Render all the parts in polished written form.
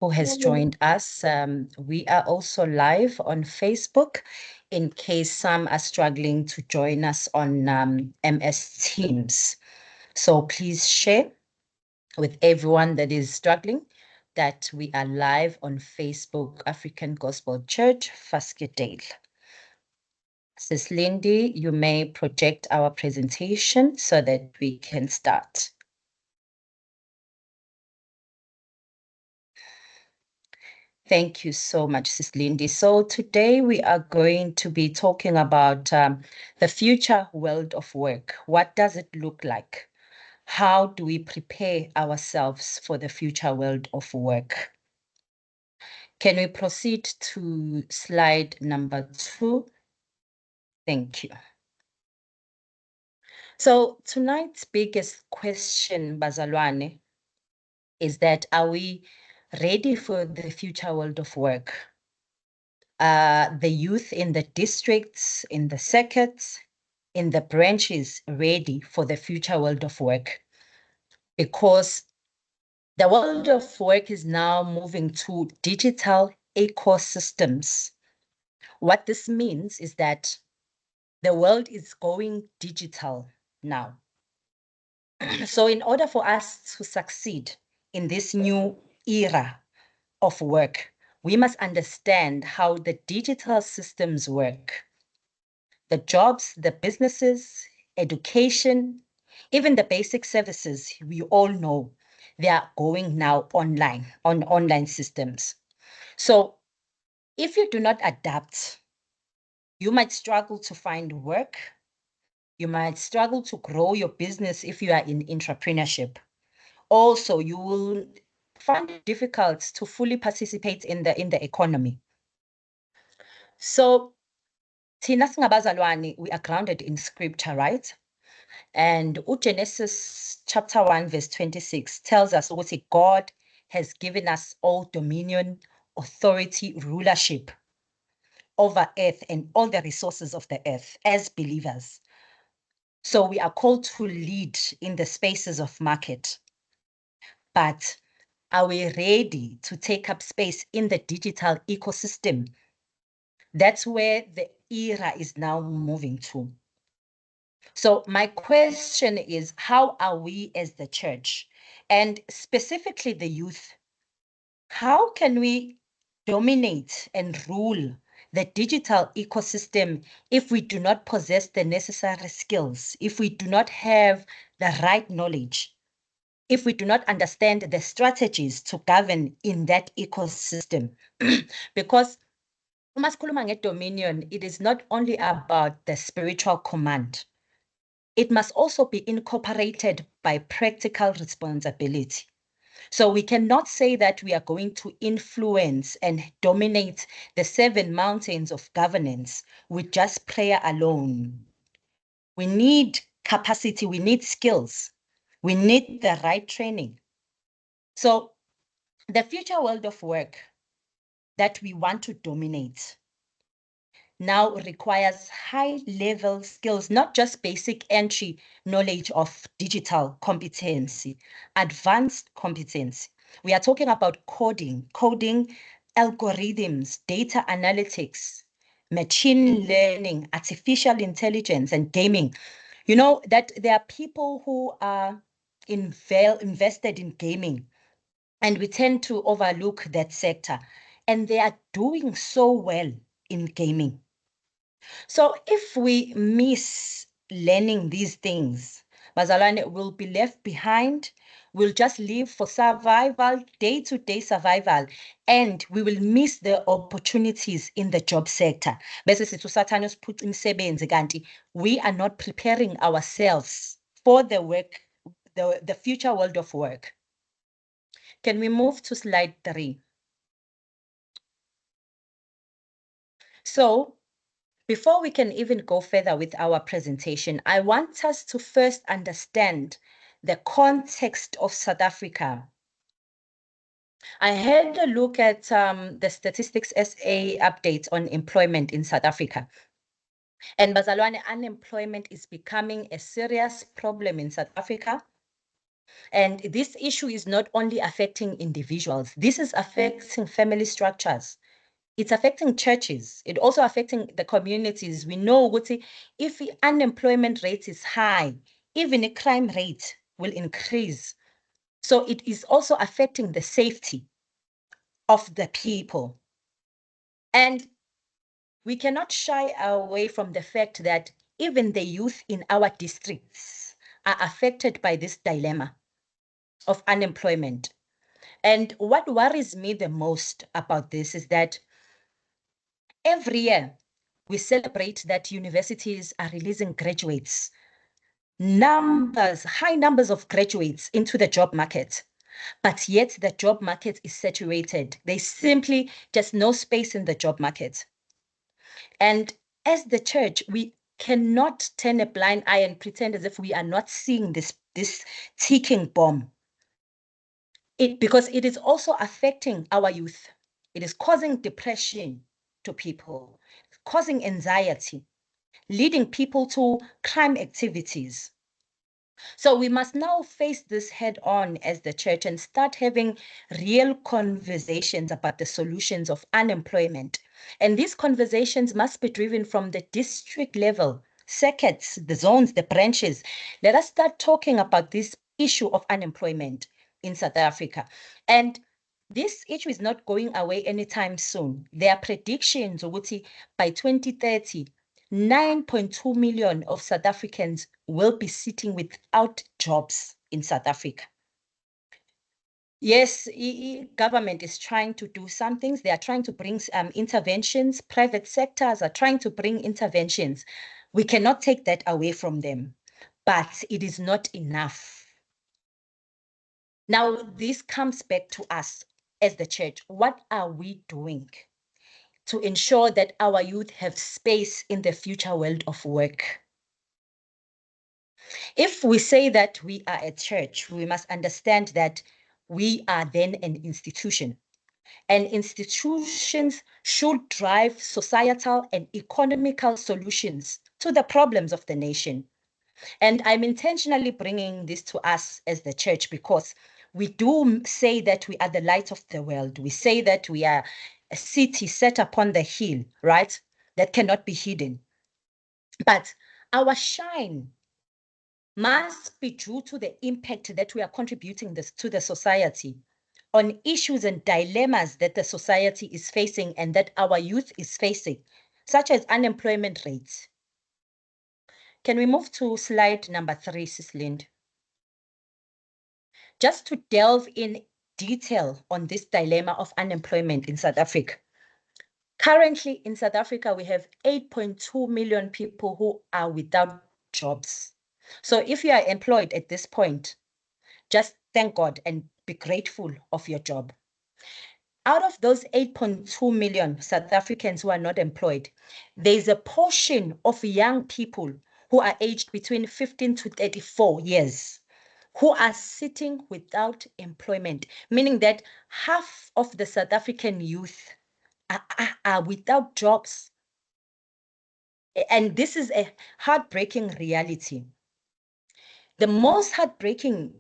who has joined us. We are also live on Facebook in case some are struggling to join us on MS Teams. So please share with everyone that is struggling that we are live on Facebook, African Gospel Church, Vaskedale. Sis Lindy, you may project our presentation so that we can start. Thank you so much, Sis Lindy. So today we are going to be talking about the future world of work. What does it look like? How do we prepare ourselves for the future world of work? Can we proceed to slide number 2? Thank you. So tonight's biggest question, Bazalwane, is that are we ready for the future world of work? The youth in the districts, in the circuits, in the branches ready for the future world of work? Because the world of work is now moving to digital ecosystems. What this means is that the world is going digital now. So in order for us to succeed in this new era of work, we must understand how the digital systems work. The jobs, the businesses, education, even the basic services, we all know they are going now online, on online systems. So if you do not adapt, you might struggle to find work. You might struggle to grow your business if you are in entrepreneurship. Also, you will find it difficult to fully participate in the economy. So, thina singabazalwane, we are grounded in scripture, right? And Genesis chapter 1, verse 26 tells us what God has given us all dominion, authority, rulership over earth and all the resources of the earth as believers. So we are called to lead in the spaces of market. But are we ready to take up space in the digital ecosystem? That's where the era is now moving to. So my question is, how are we as the church, and specifically the youth, how can we dominate and rule the digital ecosystem if we do not possess the necessary skills, if we do not have the right knowledge, if we do not understand the strategies to govern in that ecosystem? Because uma sikhuluma nge-dominion, it is not only about the spiritual command. It must also be incorporated by practical responsibility. So we cannot say that we are going to influence and dominate the 7 mountains of governance with just prayer alone. We need capacity, we need skills, we need the right training. So the future world of work that we want to dominate now requires high-level skills, not just basic entry knowledge of digital competency, advanced competency. We are talking about coding, algorithms, data analytics, machine learning, artificial intelligence, and gaming. You know that there are people who are invested in gaming, and we tend to overlook that sector, and they are doing so well in gaming. So if we miss learning these things, Bazalwane will be left behind. We'll just live for survival, day-to-day survival, and we will miss the opportunities in the job sector. Bese sithi usathane usiphuca imisebenzi kanti we are not preparing ourselves for the work, the future world of work. Can we move to slide 3? So before we can even go further with our presentation, I want us to first understand the context of South Africa. I had a look at the Statistics SA updates on employment in South Africa. And Bazalwane, unemployment is becoming a serious problem in South Africa. And this issue is not only affecting individuals, this is affecting family structures. It's affecting churches. It also affecting the communities. We know if the unemployment rate is high, even a crime rate will increase. So it is also affecting the safety of the people. And we cannot shy away from the fact that even the youth in our districts are affected by this dilemma of unemployment. And what worries me the most about this is that every year we celebrate that universities are releasing graduates, high numbers of graduates into the job market. But yet the job market is saturated. There's simply just no space in the job market. And as the church, we cannot turn a blind eye and pretend as if we are not seeing this ticking bomb. Because it is also affecting our youth. It is causing depression to people, causing anxiety, leading people to crime activities. So we must now face this head on as the church and start having real conversations about the solutions of unemployment. And these conversations must be driven from the district level, circuits, the zones, the branches. Let us start talking about this issue of unemployment in South Africa. And this issue is not going away anytime soon. There are predictions by 2030, 9.2 million of South Africans will be sitting without jobs in South Africa. Yes, government is trying to do some things. They are trying to bring interventions. Private sectors are trying to bring interventions. We cannot take that away from them, but it is not enough. Now, this comes back to us as the church. What are we doing to ensure that our youth have space in the future world of work? If we say that we are a church, we must understand that we are then an institution. And institutions should drive societal and economical solutions to the problems of the nation. And I'm intentionally bringing this to us as the church because we do say that we are the light of the world. We say that we are a city set upon the hill, right? That cannot be hidden. But our shine must be due to the impact that we are contributing to the society on issues and dilemmas that the society is facing and that our youth is facing, such as unemployment rates. Can we move to slide number 3, Sis Lind? Just to delve in detail on this dilemma of unemployment in South Africa. Currently in South Africa, we have 8.2 million people who are without jobs. So if you are employed at this point, just thank God and be grateful of your job. Out of those 8.2 million South Africans who are not employed, there's a portion of young people who are aged between 15 to 34 years who are sitting without employment, meaning that half of the South African youth are without jobs. And this is a heartbreaking reality. The most heartbreaking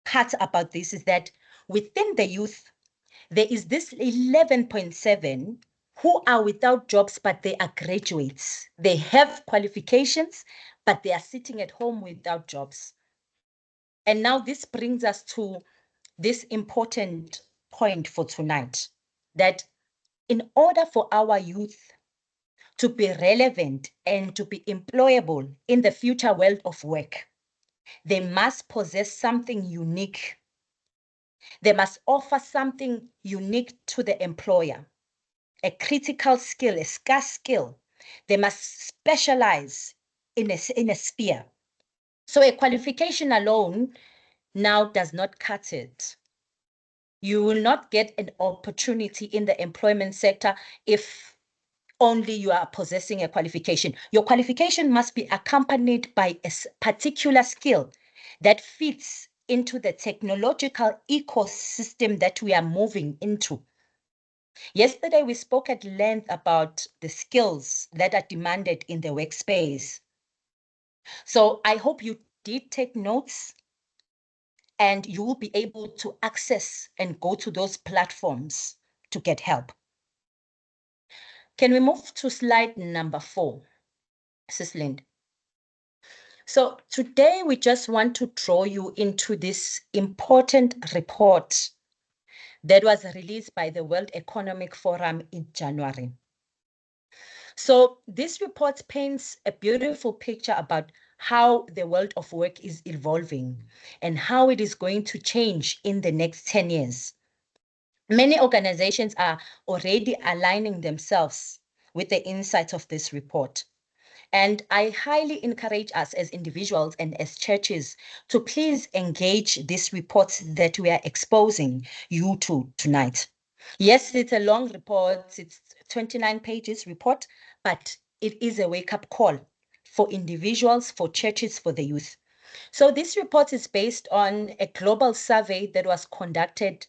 part about this is that within the youth, there is this 11.7 who are without jobs, but they are graduates. They have qualifications, but they are sitting at home without jobs. And now this brings us to this important point for tonight, that in order for our youth to be relevant and to be employable in the future world of work, they must possess something unique. They must offer something unique to the employer, a critical skill, a scarce skill. They must specialize in a sphere. So a qualification alone now does not cut it. You will not get an opportunity in the employment sector if only you are possessing a qualification. Your qualification must be accompanied by a particular skill that fits into the technological ecosystem that we are moving into. Yesterday, we spoke at length about the skills that are demanded in the workspace. So I hope you did take notes and you will be able to access and go to those platforms to get help. Can we move to slide number 4, Sis Lind? So today we just want to draw you into this important report that was released by the World Economic Forum in January. So this report paints a beautiful picture about how the world of work is evolving and how it is going to change in the next 10 years. Many organizations are already aligning themselves with the insights of this report. And I highly encourage us as individuals and as churches to please engage this report that we are exposing you to tonight. Yes, it's a long report, it's 29 pages report, but it is a wake-up call for individuals, for churches, for the youth. So this report is based on a global survey that was conducted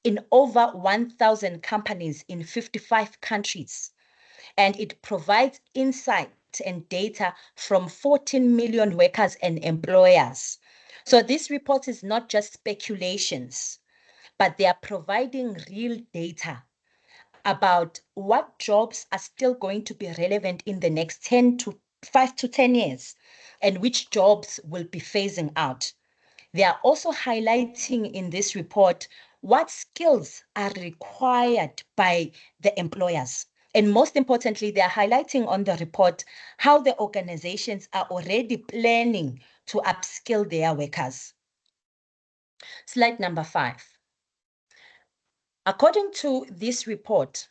in over 1,000 companies in 55 countries. And it provides insight and data from 14 million workers and employers. So this report is not just speculations, but they are providing real data about what jobs are still going to be relevant in the next 5 to 10 years and which jobs will be phasing out. They are also highlighting in this report what skills are required by the employers. And most importantly, they are highlighting on the report how the organizations are already planning to upskill their workers. Slide number 5. According to this report,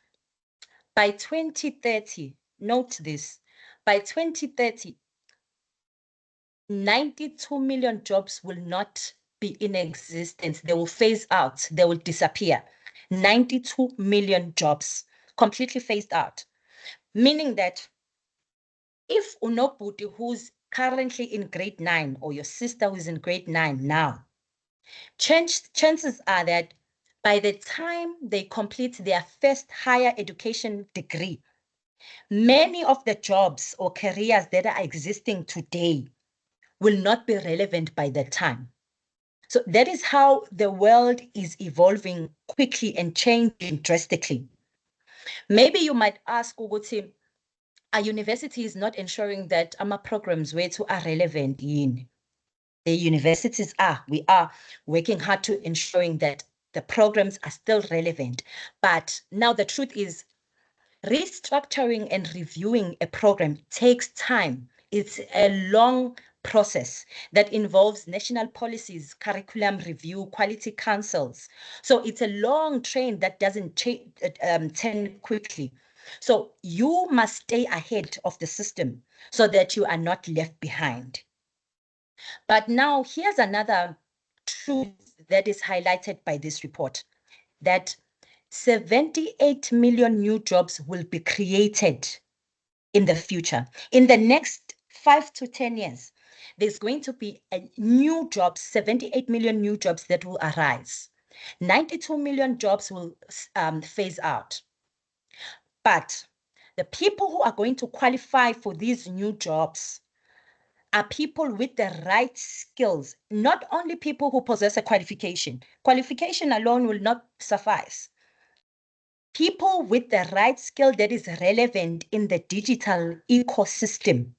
by 2030, note this, by 2030, 92 million jobs will not be in existence. They will phase out, they will disappear. 92 million jobs completely phased out. Meaning that if Unobuti, who's currently in grade 9, or your sister who's in grade 9 now, chances are that by the time they complete their first higher education degree, many of the jobs or careers that are existing today will not be relevant by that time. So that is how the world is evolving quickly and changing drastically. Maybe you might ask, Uguti, our university is not ensuring that our programs are relevant in. The universities we are working hard to ensuring that the programs are still relevant. But now the truth is, restructuring and reviewing a program takes time. It's a long process that involves national policies, curriculum review, quality councils. So it's a long train that doesn't turn quickly. So you must stay ahead of the system so that you are not left behind. But now here's another truth that is highlighted by this report, that 78 million new jobs will be created in the future. In the next 5 to 10 years, there's going to be a new jobs, 78 million new jobs that will arise. 92 million jobs will phase out. But the people who are going to qualify for these new jobs are people with the right skills, not only people who possess a qualification. Qualification alone will not suffice. People with the right skill that is relevant in the digital ecosystem.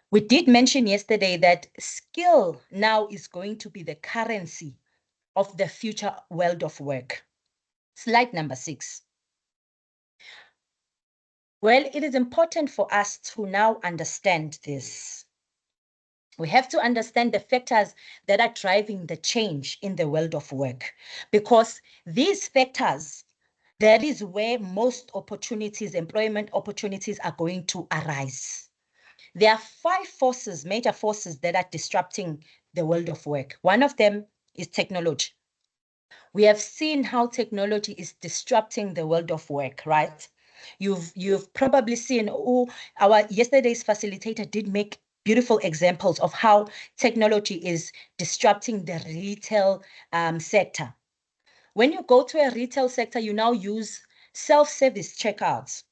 We did mention yesterday that skill now is going to be the currency of the future world of work. Slide number 6. Well, it is important for us to now understand this. We have to understand the factors that are driving the change in the world of work, because these factors, that is where most opportunities, employment opportunities are going to arise. There are 5 forces, major forces that are disrupting the world of work. One of them is technology. We have seen how technology is disrupting the world of work, right? You've probably seen, our yesterday's facilitator did make beautiful examples of how technology is disrupting the retail sector. When you go to a retail sector, you now use self-service checkouts.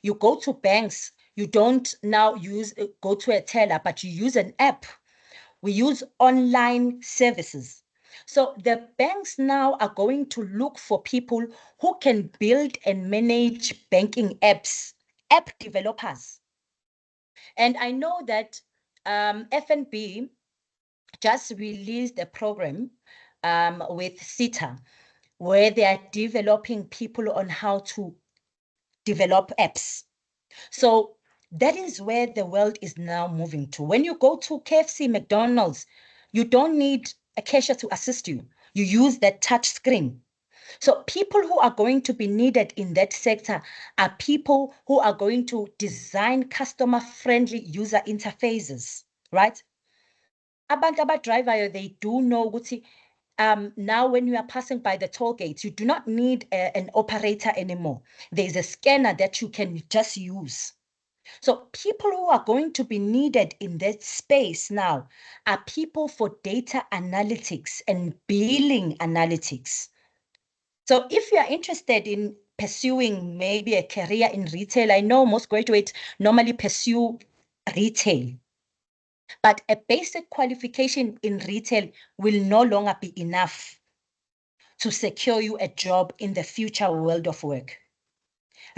You go to banks, you don't now go to a teller, but you use an app. We use online services. So the banks now are going to look for people who can build and manage banking apps, app developers. And I know that FNB just released a program with SETA where they are developing people on how to develop apps. So that is where the world is now moving to. When you go to KFC, McDonald's, you don't need a cashier to assist you. You use that touch screen. So people who are going to be needed in that sector are people who are going to design customer-friendly user interfaces, right? Abantu abadrivayo, they do know ukuthi now when you are passing by the toll gates, you do not need an operator anymore. There's a scanner that you can just use. So people who are going to be needed in that space now are people for data analytics and billing analytics. So if you are interested in pursuing maybe a career in retail, I know most graduates normally pursue retail, but a basic qualification in retail will no longer be enough to secure you a job in the future world of work.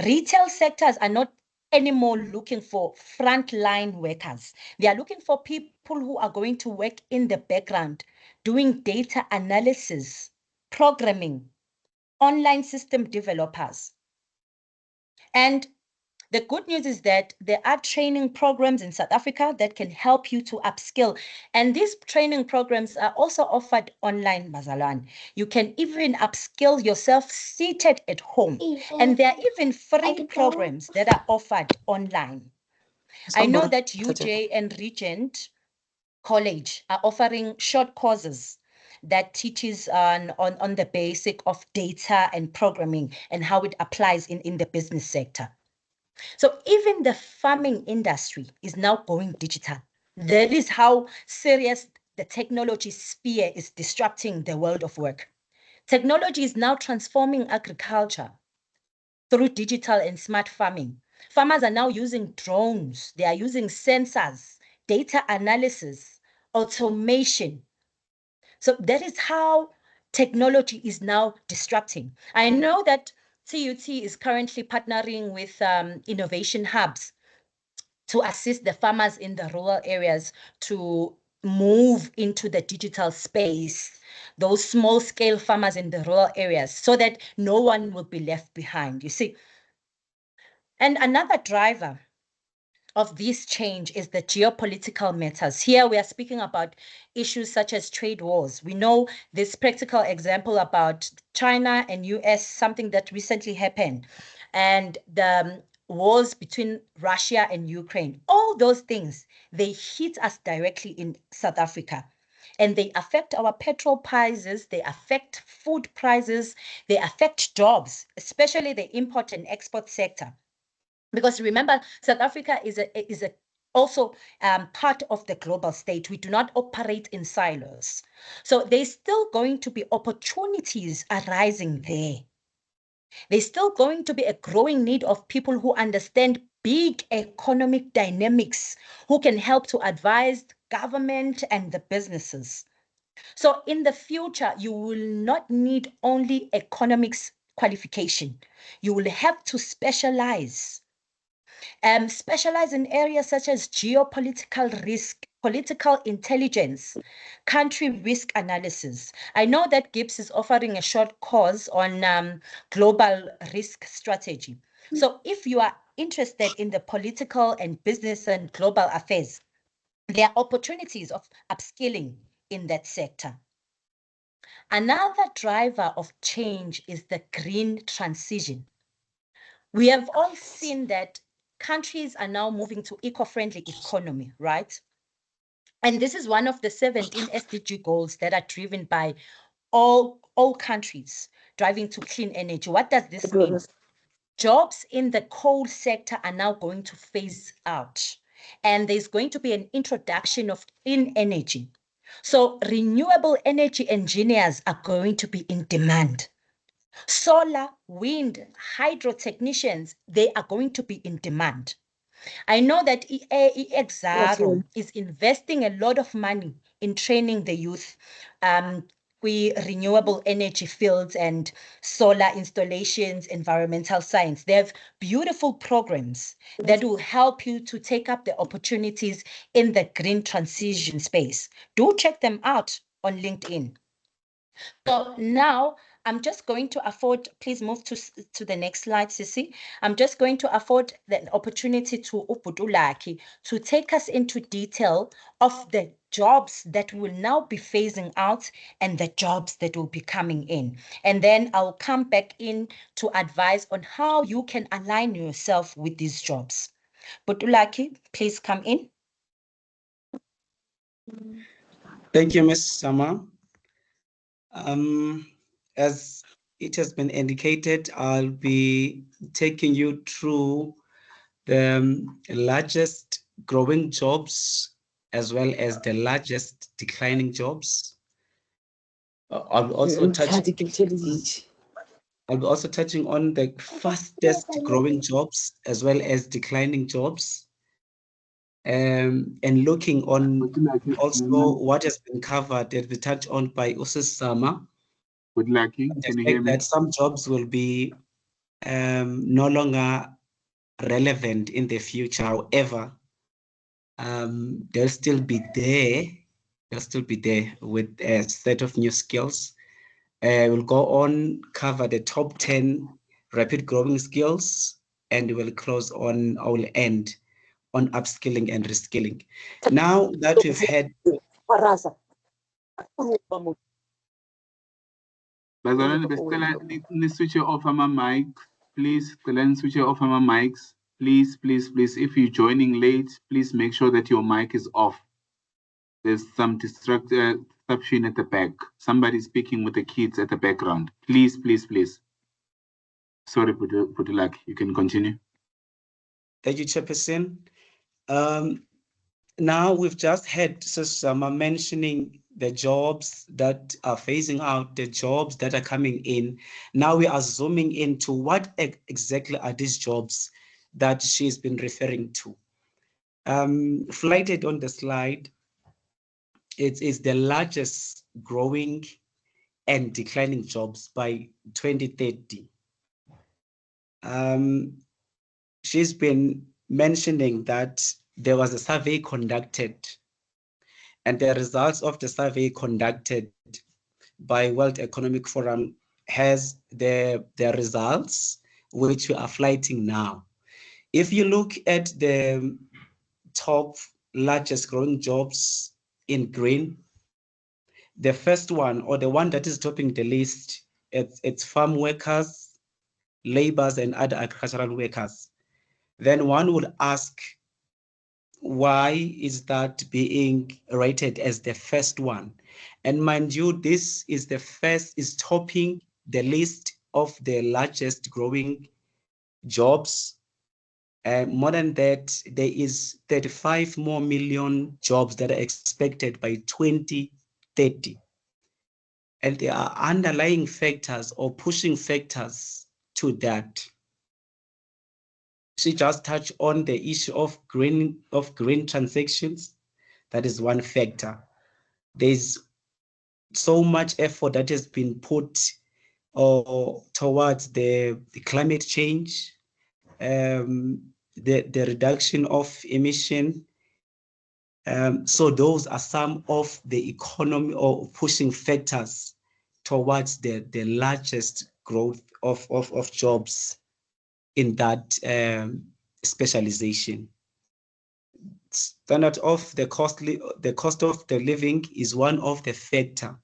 Retail sectors are not anymore looking for frontline workers. They are looking for people who are going to work in the background, doing data analysis, programming, online system developers. And the good news is that there are training programs in South Africa that can help you to upskill. And these training programs are also offered online, Bazalwane. You can even upskill yourself seated at home. And there are even free programs that are offered online. I know that UJ and Regent College are offering short courses that teaches on the basic of data and programming and how it applies in the business sector. So even the farming industry is now going digital. That is how serious the technology sphere is disrupting the world of work. Technology is now transforming agriculture through digital and smart farming. Farmers are now using drones, they are using sensors, data analysis, automation. So that is how technology is now disrupting. I know that TUT is currently partnering with innovation hubs to assist the farmers in the rural areas to move into the digital space, those small scale farmers in the rural areas, so that no one will be left behind, you see. And another driver of this change is the geopolitical matters. Here we are speaking about issues such as trade wars. We know this practical example about China and US, something that recently happened, and the wars between Russia and Ukraine. All those things, they hit us directly in South Africa. And they affect our petrol prices, they affect food prices, they affect jobs, especially the import and export sector. Because remember, South Africa is also part of the global state. We do not operate in silos. So there's still going to be opportunities arising there. There's still going to be a growing need of people who understand big economic dynamics, who can help to advise government and the businesses. So in the future, you will not need only economics qualification. You will have to specialize in areas such as geopolitical risk, political intelligence, country risk analysis. I know that GIBS is offering a short course on global risk strategy. So if you are interested in the political and business and global affairs, there are opportunities of upskilling in that sector. Another driver of change is the green transition. We have all seen that countries are now moving to eco-friendly economy, right? And this is one of the 17 SDG goals that are driven by all countries driving to clean energy. What does this mean? Jobs in the coal sector are now going to phase out, and there's going to be an introduction of clean energy. So renewable energy engineers are going to be in demand. Solar, wind, hydro technicians, they are going to be in demand. I know that Exxaro is investing a lot of money in training the youth renewable energy fields and solar installations, environmental science. They have beautiful programs that will help you to take up the opportunities in the green transition space. Do check them out on LinkedIn. So now I'm just going to afford, please move to the next slide, Sisi. I'm just going to afford the opportunity to Ubudulaki to take us into detail of the jobs that will now be phasing out and the jobs that will be coming in. And then I'll come back in to advise on how you can align yourself with these jobs. Budulaki, please come in. Thank you, Ms. Sama. As it has been indicated, I'll be taking you through the largest growing jobs as well as the largest declining jobs. I'll be also touching on the fastest growing jobs as well as declining jobs. And looking on also what has been covered and be touched on by Usus Sama. Budulaki, can you hear me? That some jobs will be no longer relevant in the future. However, they'll still be there. They'll still be there with a set of new skills. We'll go on, cover the top 10 rapid growing skills, and we'll close on, I will end on upskilling and reskilling. Now that we've had switch off my mic, please. Switch off my mics, please. If you're joining late, please make sure that your mic is off. There's some disruption at the back. Somebody speaking with the kids at the background. Please. Sorry, Budulaki, you can continue. Thank you, Chairperson. Now we've just had Sama mentioning the jobs that are phasing out, the jobs that are coming in. Now we are zooming into what exactly are these jobs that she's been referring to. Flighted on the slide, it is the largest growing and declining jobs by 2030. She's been mentioning that there was a survey conducted, and the results of the survey conducted by World Economic Forum has their results, which we are flighting now. If you look at the top largest growing jobs in green, the first one, or the one that is topping the list, it's farm workers, laborers, and other agricultural workers. Then one would ask, why is that being rated as the first one? And mind you, this is the first, is topping the list of the largest growing jobs. More than that, there is 35 more million jobs that are expected by 2030. And there are underlying factors or pushing factors to that. She just touched on the issue of green transactions. That is one factor. There's so much effort that has been put towards the climate change, the reduction of emission. So those are some of the economy or pushing factors towards the largest growth of jobs in that specialization. Standard of the cost of the living is one of the factor.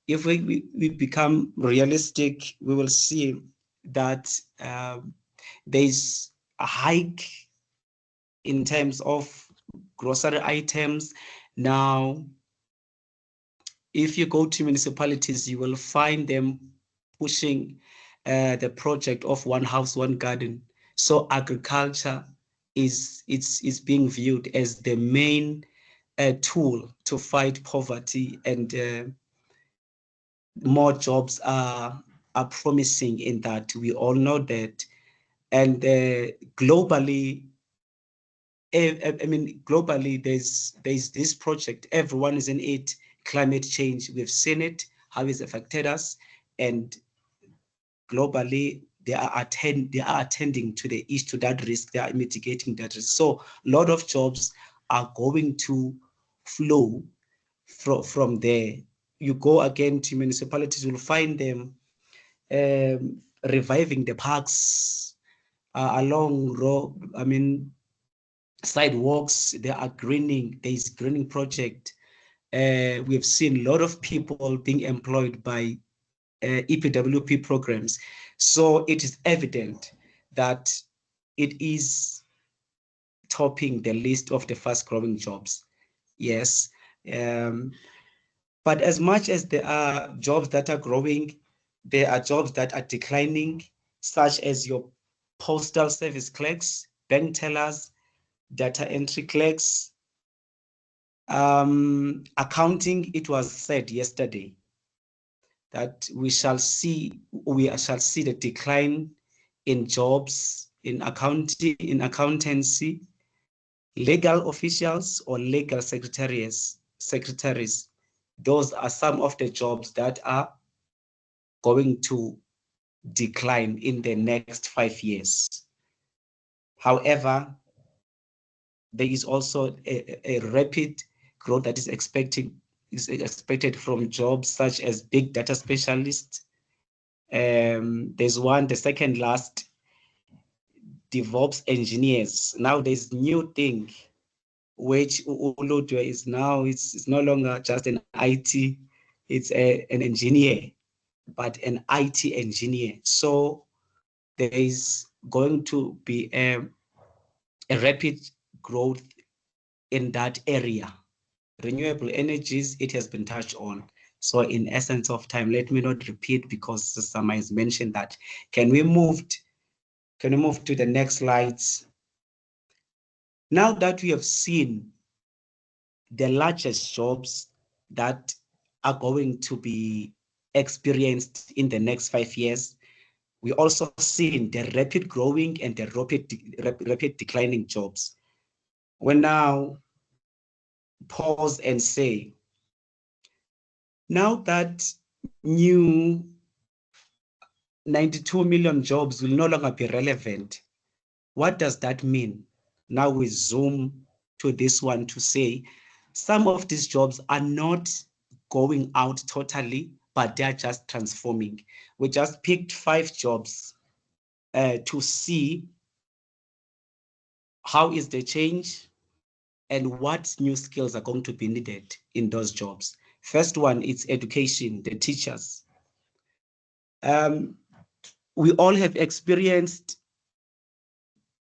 If we become realistic, we will see that there's a hike in terms of grocery items. Now, if you go to municipalities, you will find them pushing the project of one house, one garden. So agriculture is being viewed as the main tool to fight poverty, and more jobs are promising in that. We all know that. And globally, globally, there's this project, everyone is in it, climate change, we've seen it, how it's affected us, and globally they are attending to the issue, to that risk. They are mitigating that risk. So a lot of jobs are going to flow from there. You go again to municipalities, you'll find them reviving the parks along road. I mean, sidewalks. They are greening. There is greening project. We've seen a lot of people being employed by EPWP programs. So it is evident that it is topping the list of the fast growing jobs. Yes. But as much as there are jobs that are growing, there are jobs that are declining, such as your postal service clerks, bank tellers, data entry clerks, accounting. It was said yesterday that we shall see the decline in jobs in accounting, in accountancy, legal officials or legal secretaries. Those are some of the jobs that are going to decline in the next 5 years. However, there is also a rapid growth that is expected from jobs such as big data specialists. There's one, the second last, DevOps engineers. Now there's new thing, which Uludwe is now, it's no longer just an IT, it's an engineer, but an IT engineer. So there is going to be a rapid growth in that area. Renewable energies, it has been touched on. So in essence of time, let me not repeat because Sama has mentioned that. Can we move to the next slides? Now that we have seen the largest jobs that are going to be experienced in the next 5 years, we also seen the rapid growing and the rapid declining jobs. We now pause and say, now that new 92 million jobs will no longer be relevant, what does that mean? Now we zoom to this one to say, some of these jobs are not going out totally, but they are just transforming. We just picked 5 jobs to see how is the change and what new skills are going to be needed in those jobs. First one is education, the teachers. We all have experienced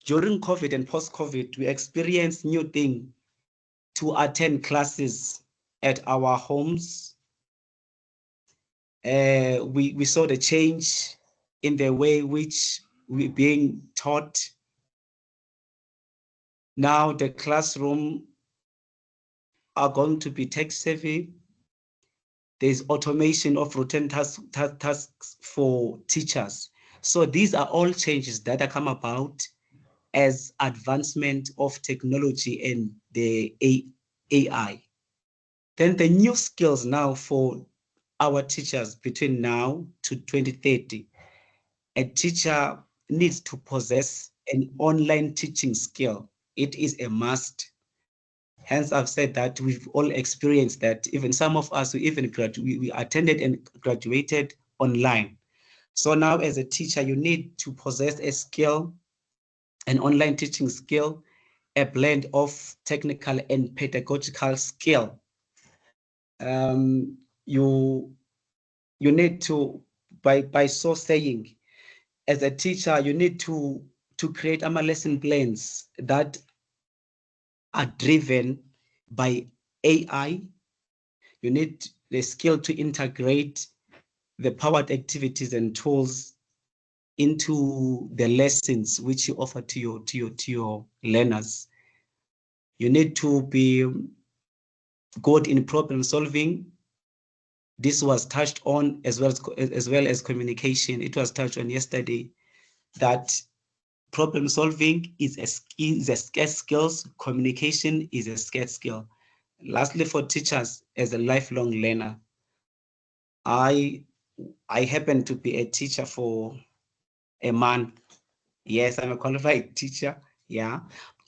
during COVID and post-COVID, we experienced new thing to attend classes at our homes. We saw the change in the way which we're being taught. Now the classroom are going to be tech savvy. There's automation of routine tasks for teachers. So these are all changes that have come about as advancement of technology and the AI. Then the new skills now for our teachers between now to 2030. A teacher needs to possess an online teaching skill. It is a must. Hence, I've said that we've all experienced that. Even some of us, we attended and graduated online. So now as a teacher, you need to possess a skill, an online teaching skill, a blend of technical and pedagogical skill. You need to, by so saying, as a teacher, you need to create lesson plans that are driven by AI. You need the skill to integrate the powered activities and tools into the lessons which you offer to your learners. You need to be good in problem solving. This was touched on as well as communication. It was touched on yesterday that problem solving is a scarce skill. Communication is a scarce skill. Lastly, for teachers as a lifelong learner, I happen to be a teacher for a month. Yes, I'm a qualified teacher. Yeah.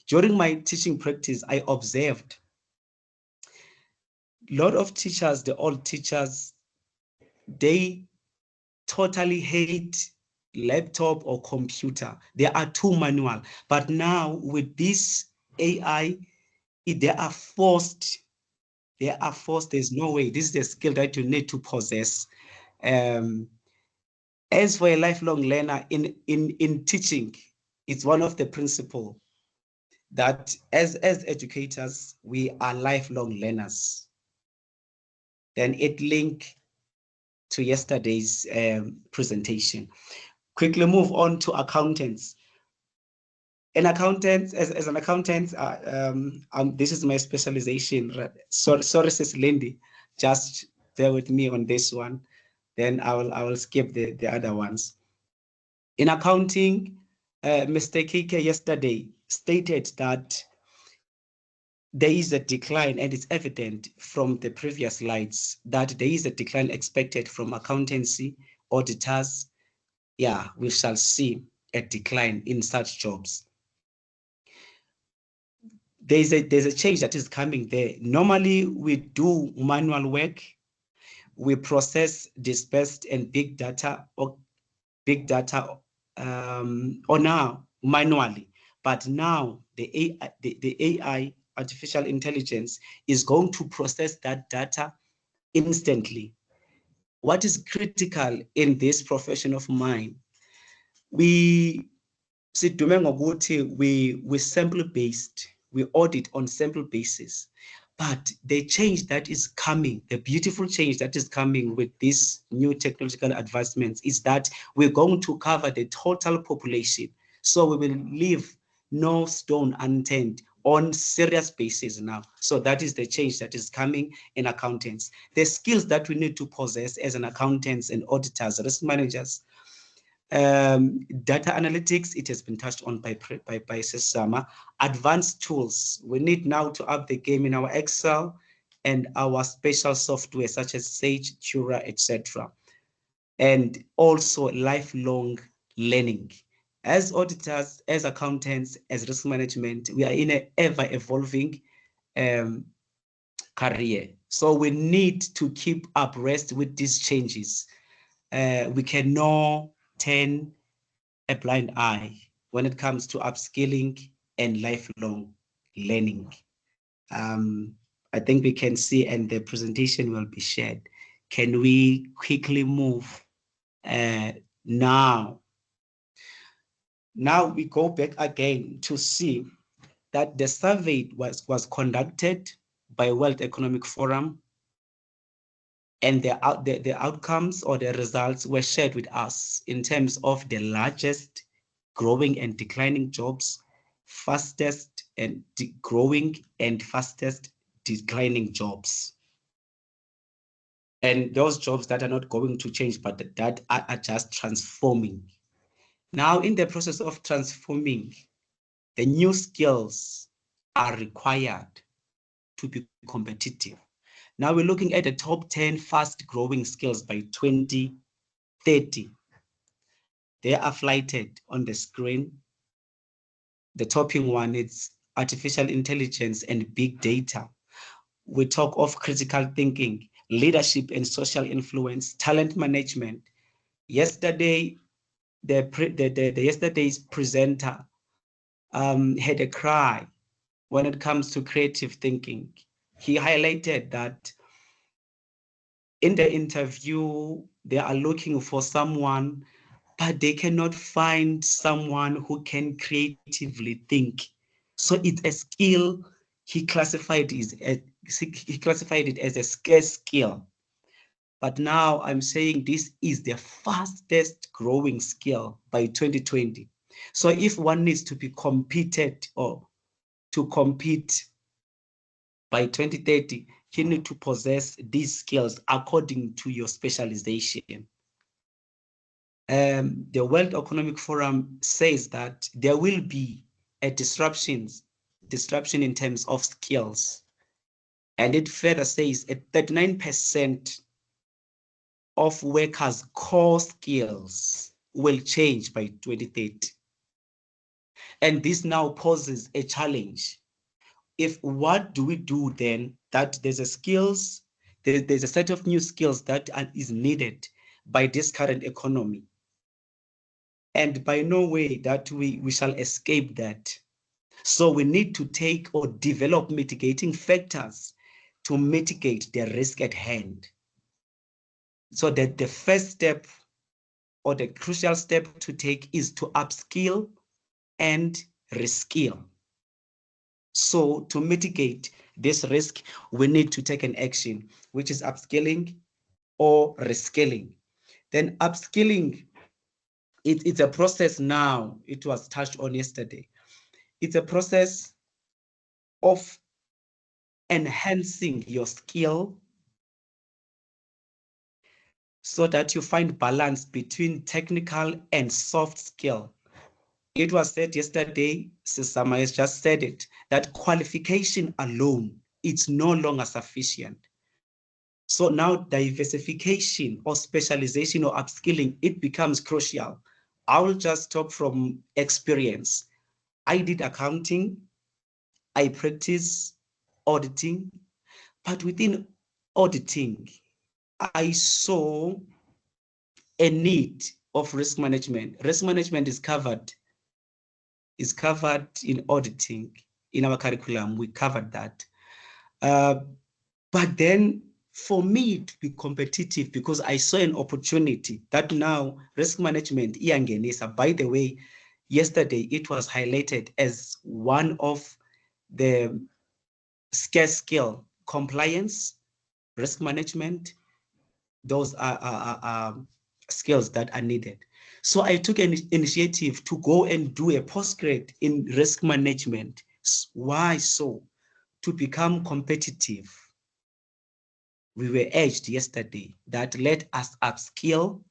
During my teaching practice, I observed a lot of teachers, the old teachers, they totally hate laptop or computer. They are too manual. But now with this AI, they are forced. They are forced. There's no way. This is a skill that you need to possess. As for a lifelong learner in teaching, it's one of the principles that as educators, we are lifelong learners. Then it linked to yesterday's presentation. Quickly move on to accountants. An accountant, as an accountant, this is my specialization. Sorry, Sis Lindy, just bear with me on this one. Then I will skip the other ones. In accounting, Mr. Kike yesterday stated that there is a decline, and it's evident from the previous slides that there is a decline expected from accountancy, auditors. Yeah, we shall see a decline in such jobs. There's a change that is coming there. Normally, we do manual work. We process dispersed and big data or now manually. But now the AI, artificial intelligence, is going to process that data instantly. What is critical in this profession of mine? We sample based, we audit on sample basis. But the change that is coming, the beautiful change that is coming with these new technological advancements is that we're going to cover the total population. So we will leave no stone unturned on serious basis now. So that is the change that is coming in accountants. The skills that we need to possess as an accountants and auditors, risk managers, data analytics, it has been touched on by Sesama. Advanced tools, we need now to up the game in our Excel and our special software such as Sage, Cura, etc. And also lifelong learning. As auditors, as accountants, as risk management, we are in an ever-evolving career. So we need to keep abreast with these changes. We cannot turn a blind eye when it comes to upskilling and lifelong learning. I think we can see, and the presentation will be shared. Can we quickly move now? Now we go back again to see that the survey was conducted by World Economic Forum, and the outcomes or the results were shared with us in terms of the largest growing and declining jobs, fastest and growing and fastest declining jobs. And those jobs that are not going to change, but that are just transforming. Now, in the process of transforming, the new skills are required to be competitive. Now we're looking at the top 10 fast growing skills by 2030. They are flighted on the screen. The topping one is artificial intelligence and big data. We talk of critical thinking, leadership and social influence, talent management. Yesterday, yesterday's presenter had a cry when it comes to creative thinking. He highlighted that in the interview, they are looking for someone, but they cannot find someone who can creatively think. So it's a skill. He classified it as a scarce skill. But now I'm saying this is the fastest growing skill by 2020. So if one needs to be competed or to compete by 2030, you need to possess these skills according to your specialization. The World Economic Forum says that there will be a disruption in terms of skills. And it further says 39% of workers' core skills will change by 2030. And this now poses a challenge. What do we do then that there's a set of new skills that is needed by this current economy? And by no way that we shall escape that. So we need to take or develop mitigating factors to mitigate the risk at hand. So that the first step or the crucial step to take is to upskill and reskill. So to mitigate this risk, we need to take an action, which is upskilling or reskilling. Then upskilling, it's a process now. It was touched on yesterday. It's a process of enhancing your skill so that you find balance between technical and soft skill. It was said yesterday, Sisama has just said it, that qualification alone, it's no longer sufficient. So now diversification or specialization or upskilling, it becomes crucial. I will just talk from experience. I did accounting, I practice auditing, but within auditing, I saw a need of risk management. Risk management is covered in auditing. In our curriculum, we covered that. But then for me to be competitive, because I saw an opportunity that now risk management, iyangenisa. By the way, yesterday it was highlighted as one of the scarce skill: compliance, risk management. Those are skills that are needed. So I took an initiative to go and do a postgrad in risk management. Why so? To become competitive. We were urged yesterday that let us upskill,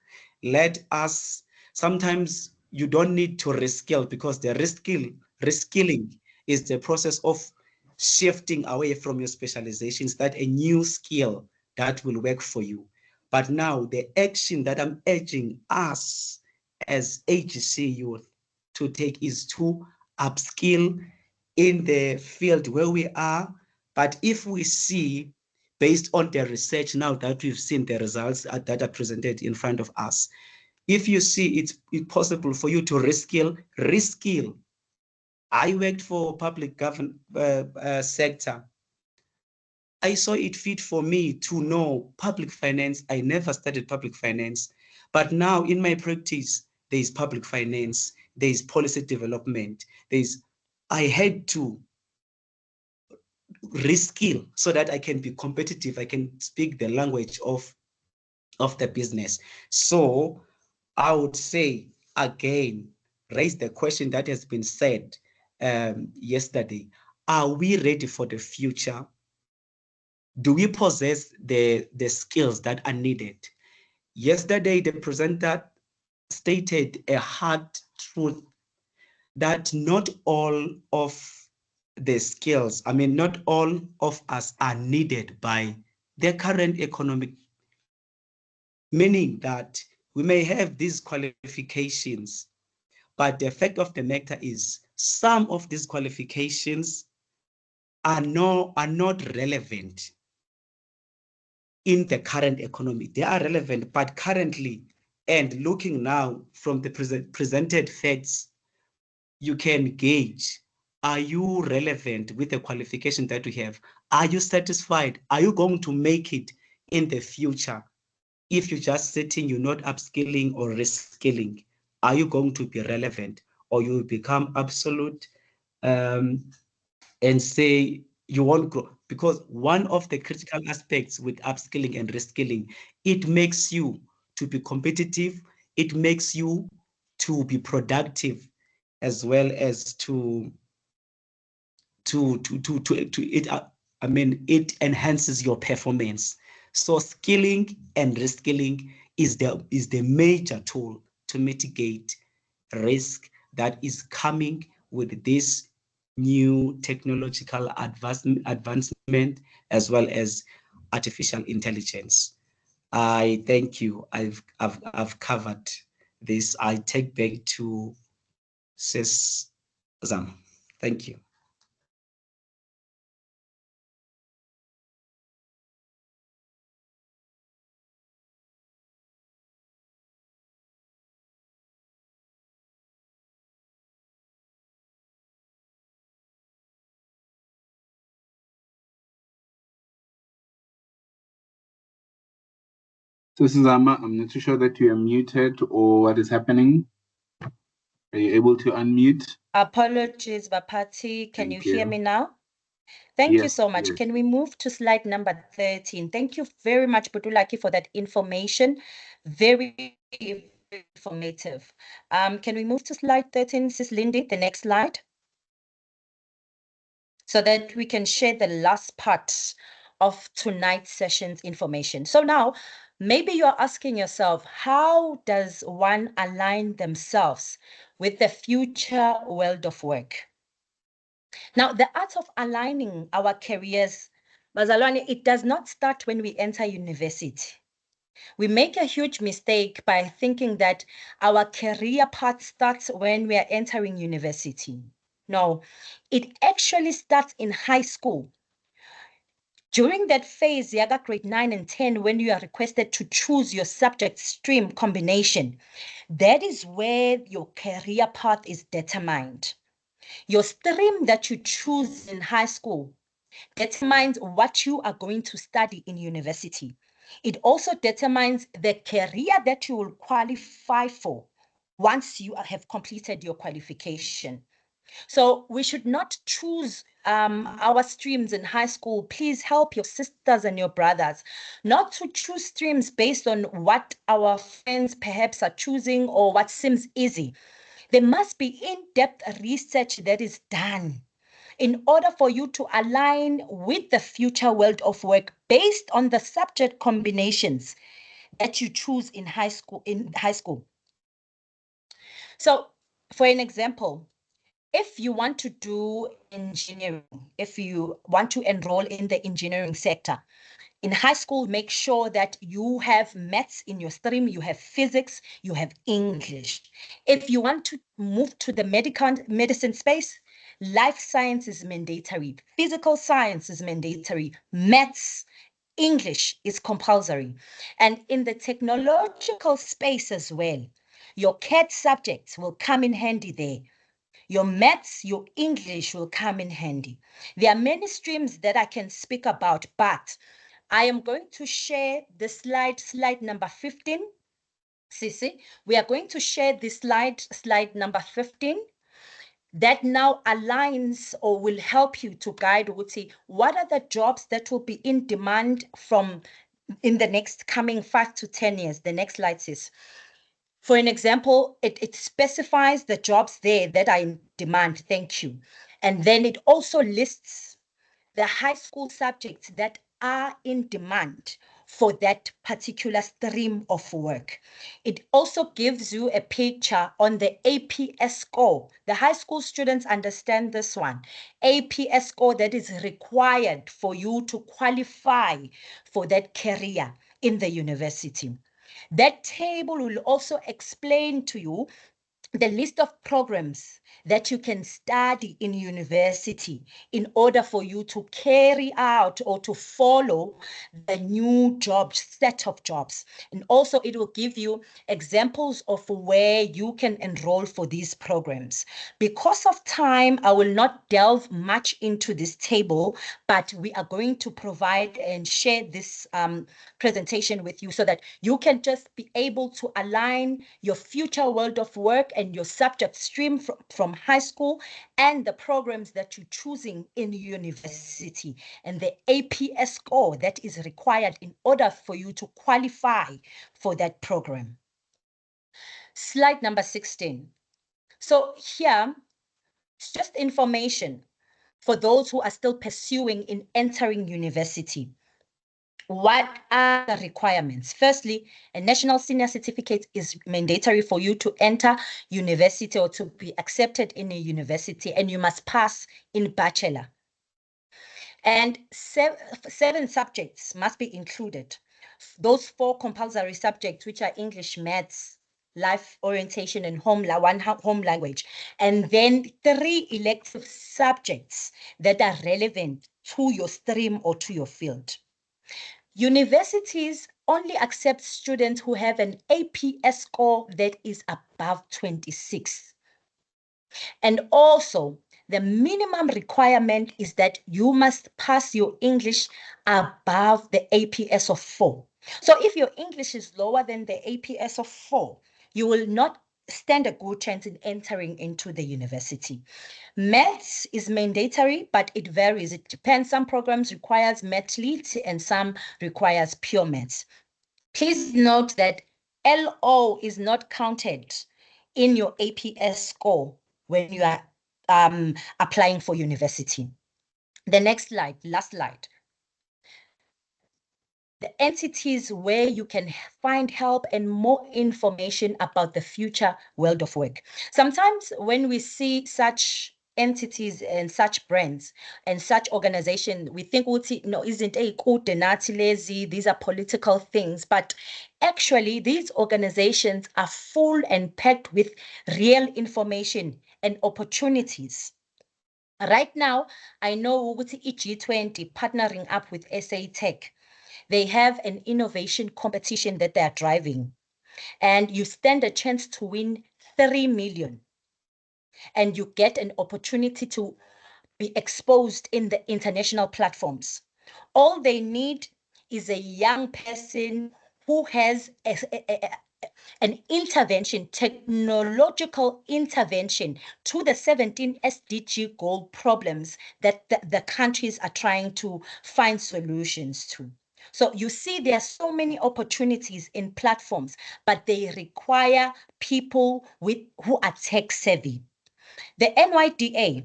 sometimes you don't need to reskill, because the reskilling is the process of shifting away from your specializations, that a new skill that will work for you. But now the action that I'm urging us as HC youth to take is to upskill in the field where we are. But if we see, based on the research now that we've seen the results that are presented in front of us, if you see it's possible for you to reskill. I worked for public government sector. I saw it fit for me to know public finance. I never studied public finance, but now in my practice, there is public finance, there is policy development, I had to reskill so that I can be competitive. I can speak the language of the business. So I would say again, raise the question that has been said yesterday. Are we ready for the future? Do we possess the skills that are needed? Yesterday, the presenter stated a hard truth that not all of the skills, not all of us are needed by the current economic, meaning that we may have these qualifications, but the fact of the matter is some of these qualifications are not relevant in the current economy. They are relevant, but currently, and looking now from the presented facts, you can gauge, are you relevant with the qualification that we have? Are you satisfied? Are you going to make it in the future? If you're just sitting, you're not upskilling or reskilling, are you going to be relevant, or you will become absolute and say you won't grow? Because one of the critical aspects with upskilling and reskilling, it makes you to be competitive, it makes you to be productive, as well as it enhances your performance. So skilling and reskilling is the major tool to mitigate risk that is coming with this new technological advancement, as well as artificial intelligence. I thank you. I've covered this. I take back to Sis Zam. Thank you. So, Suzama, I'm not too sure that you are muted or what is happening. Are you able to unmute? Apologies, Bapati. Can you Thank hear you. me now? Thank you Yes, so much. yes. Can we move to slide number 13? Thank you very much, Butulaki, for that information. Very informative. Can we move to slide 13, Sis Lindy, the next slide? So that we can share the last part of tonight's session's information. So now, maybe you're asking yourself, how does one align themselves with the future world of work? Now, the art of aligning our careers, Bazalwane, it does not start when we enter university. We make a huge mistake by thinking that our career path starts when we are entering university. No, it actually starts in high school. During that phase, Yaga grade 9 and 10, when you are requested to choose your subject stream combination, that is where your career path is determined. Your stream that you choose in high school determines what you are going to study in university. It also determines the career that you will qualify for once you have completed your qualification. So we should not choose our streams in high school. Please help your sisters and your brothers not to choose streams based on what our friends perhaps are choosing or what seems easy. There must be in-depth research that is done in order for you to align with the future world of work based on the subject combinations that you choose in high school. So, for an example, if you want to do engineering, if you want to enroll in the engineering sector, in high school, make sure that you have maths in your stream, you have physics, you have English. If you want to move to the medicine space, life science is mandatory, physical science is mandatory, maths, English is compulsory. And in the technological space as well, your CAD subjects will come in handy there. Your maths, your English will come in handy. There are many streams that I can speak about, but I am going to share the slide number 15. Sisi, we are going to share this slide number 15, that now aligns or will help you to guide Uti, what are the jobs that will be in demand from in the next coming 5 to 10 years. The next slide says, for an example, it specifies the jobs there that are in demand. Thank you. And then it also lists the high school subjects that are in demand for that particular stream of work. It also gives you a picture on the APS score. The high school students understand this one. APS score that is required for you to qualify for that career in the university. That table will also explain to you the list of programs that you can study in university in order for you to carry out or to follow the new set of jobs. And also it will give you examples of where you can enroll for these programs. Because of time, I will not delve much into this table, but we are going to provide and share this presentation with you so that you can just be able to align your future world of work and your subject stream from high school and the programs that you're choosing in university and the APS score that is required in order for you to qualify for that program. Slide number 16. So here, it's just information for those who are still pursuing in entering university. What are the requirements? Firstly, a national senior certificate is mandatory for you to enter university or to be accepted in a university, and you must pass in bachelor. And seven subjects must be included. those 4 compulsory subjects, which are English, maths, life orientation, and home language, and then 3 elective subjects that are relevant to your stream or to your field. Universities only accept students who have an APS score that is above 26. And also, the minimum requirement is that you must pass your English above the APS of 4. So if your English is lower than the APS of 4, you will not stand a good chance in entering into the university. Maths is mandatory, but it varies. It depends. Some programs requires Math Lit and some requires pure maths. Please note that LO is not counted in your APS score when you are applying for university. The next slide, last slide. The entities where you can find help and more information about the future world of work. Sometimes when we see such entities and such brands and such organizations, we think, no, isn't a good lazy, these are political things, but actually these organizations are full and packed with real information and opportunities. Right now, I know G20 partnering up with SA Tech. They have an innovation competition that they are driving, and you stand a chance to win 3 million. And you get an opportunity to be exposed in the international platforms. All they need is a young person who has an intervention, technological intervention to the 17 SDG goal problems that the countries are trying to find solutions to. So you see, there are so many opportunities in platforms, but they require people who are tech savvy. The NYDA,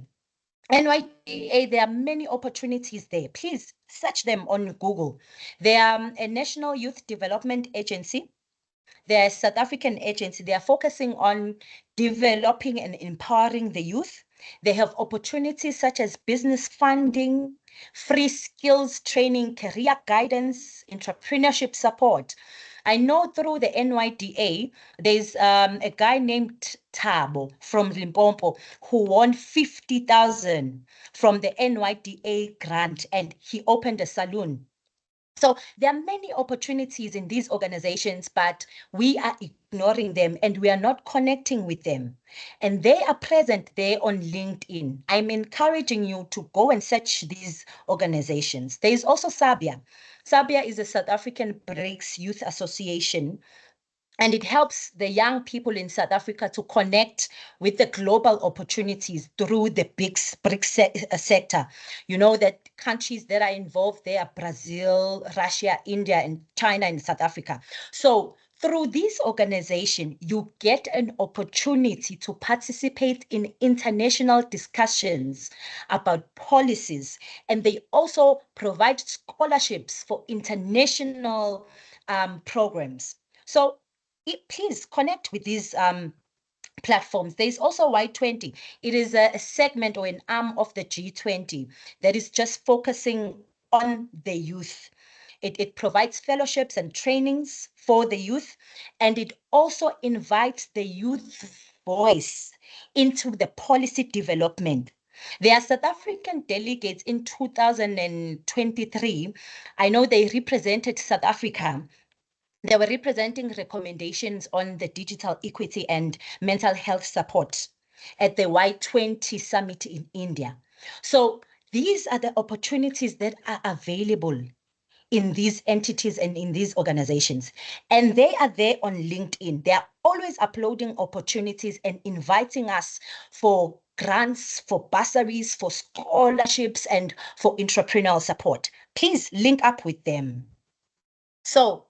there are many opportunities there. Please search them on Google. They are a National Youth Development Agency. They're a South African agency. They are focusing on developing and empowering the youth. They have opportunities such as business funding, free skills training, career guidance, entrepreneurship support. I know through the NYDA, there's a guy named Tabo from Limpopo who won 50,000 from the NYDA grant, and he opened a salon. So there are many opportunities in these organizations, but we are ignoring them and we are not connecting with them. And they are present there on LinkedIn. I'm encouraging you to go and search these organizations. There is also Sabia. Sabia is a South African BRICS Youth Association, and it helps the young people in South Africa to connect with the global opportunities through the big BRICS sector. You know that countries that are involved there are Brazil, Russia, India, and China, and South Africa. So through this organization, you get an opportunity to participate in international discussions about policies, and they also provide scholarships for international programs. So please connect with these platforms. There's also Y20. It is a segment or an arm of the G20 that is just focusing on the youth. It provides fellowships and trainings for the youth, and it also invites the youth voice into the policy development. There are South African delegates in 2023. I know they represented South Africa. They were representing recommendations on the digital equity and mental health support at the Y20 summit in India. So these are the opportunities that are available in these entities and in these organizations. And they are there on LinkedIn. They are always uploading opportunities and inviting us for grants, for bursaries, for scholarships, and for entrepreneurial support. Please link up with them. So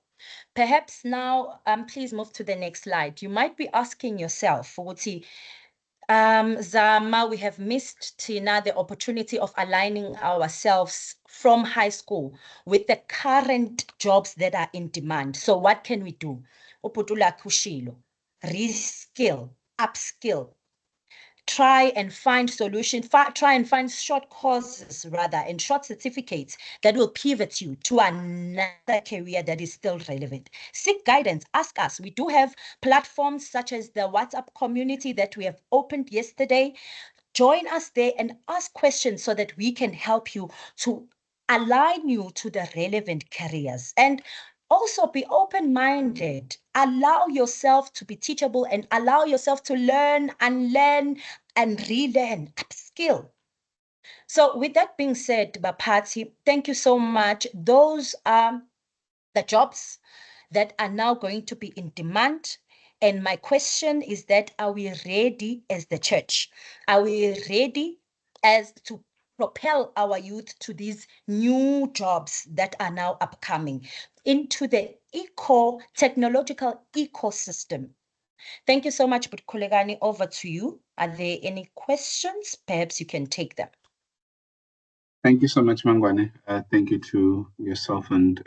perhaps now, please move to the next slide. You might be asking yourself, Zama, we have missed, Tina, the opportunity of aligning ourselves from high school with the current jobs that are in demand. So what can we do? Reskill, upskill, try and find solutions, try and find short courses rather, and short certificates that will pivot you to another career that is still relevant. Seek guidance, ask us. We do have platforms such as the WhatsApp community that we have opened yesterday. Join us there and ask questions so that we can help you to align you to the relevant careers. And also be open-minded. Allow yourself to be teachable and allow yourself to learn, unlearn, and relearn, upskill. So with that being said, Bapati, thank you so much. Those are the jobs that are now going to be in demand. And my question is that, are we ready as the church? Are we ready as to propel our youth to these new jobs that are now upcoming into the technological ecosystem? Thank you so much, Butkulegani. Over to you. Are there any questions? Perhaps you can take them. Thank you so much, Mangwane. Thank you to yourself and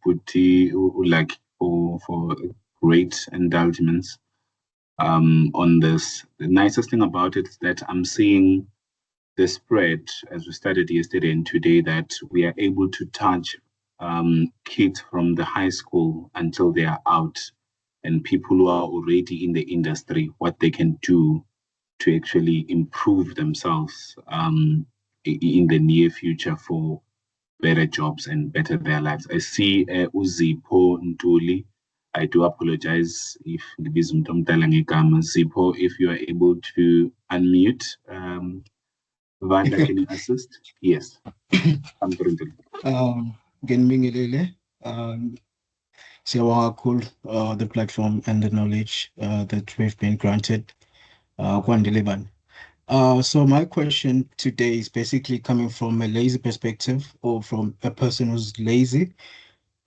Buti Ulaki for great indulgence on this. The nicest thing about it is that I'm seeing the spread, as we started yesterday and today, that we are able to touch kids from the high school until they are out, and people who are already in the industry, what they can do to actually improve themselves in the near future for better jobs and better their lives. I see Uzipho Ntuli. I do apologize if Zipho, if you are able to unmute. Vanda, can you assist? Yes. Ngenibingelele. Siyabonga kakhulu the platform and the knowledge that we've been granted. Kwandile. So my question today is basically coming from a lazy perspective, or from a person who's lazy.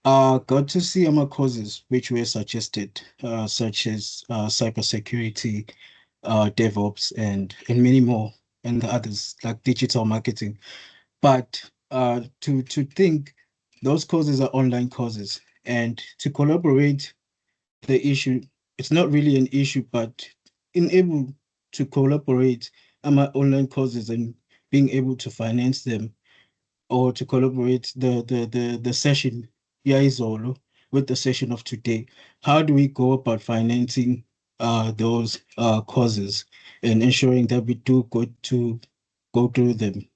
Got to see my courses which were suggested, such as cybersecurity, DevOps, and many more, and the others like digital marketing. But to think those courses are online courses, and to collaborate the issue, it's not really an issue, but in able to collaborate on my online courses and being able to finance them, or to collaborate the session Yaizolo with the session of today. How do we go about financing those courses and ensuring that we do go through them?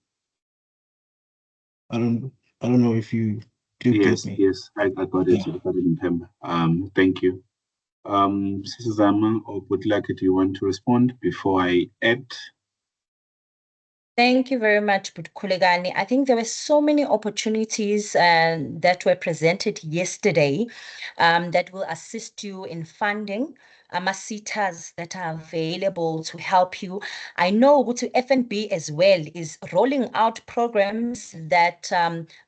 I don't know if you do get me. Yes, I got it. Yeah. I got it in time. Thank you. Mrs. Zama or Butlaki, do you want to respond before I add? Thank you very much, Butkulegani. I think there were so many opportunities that were presented yesterday that will assist you in funding SETAs that are available to help you. I know FNB as well is rolling out programs that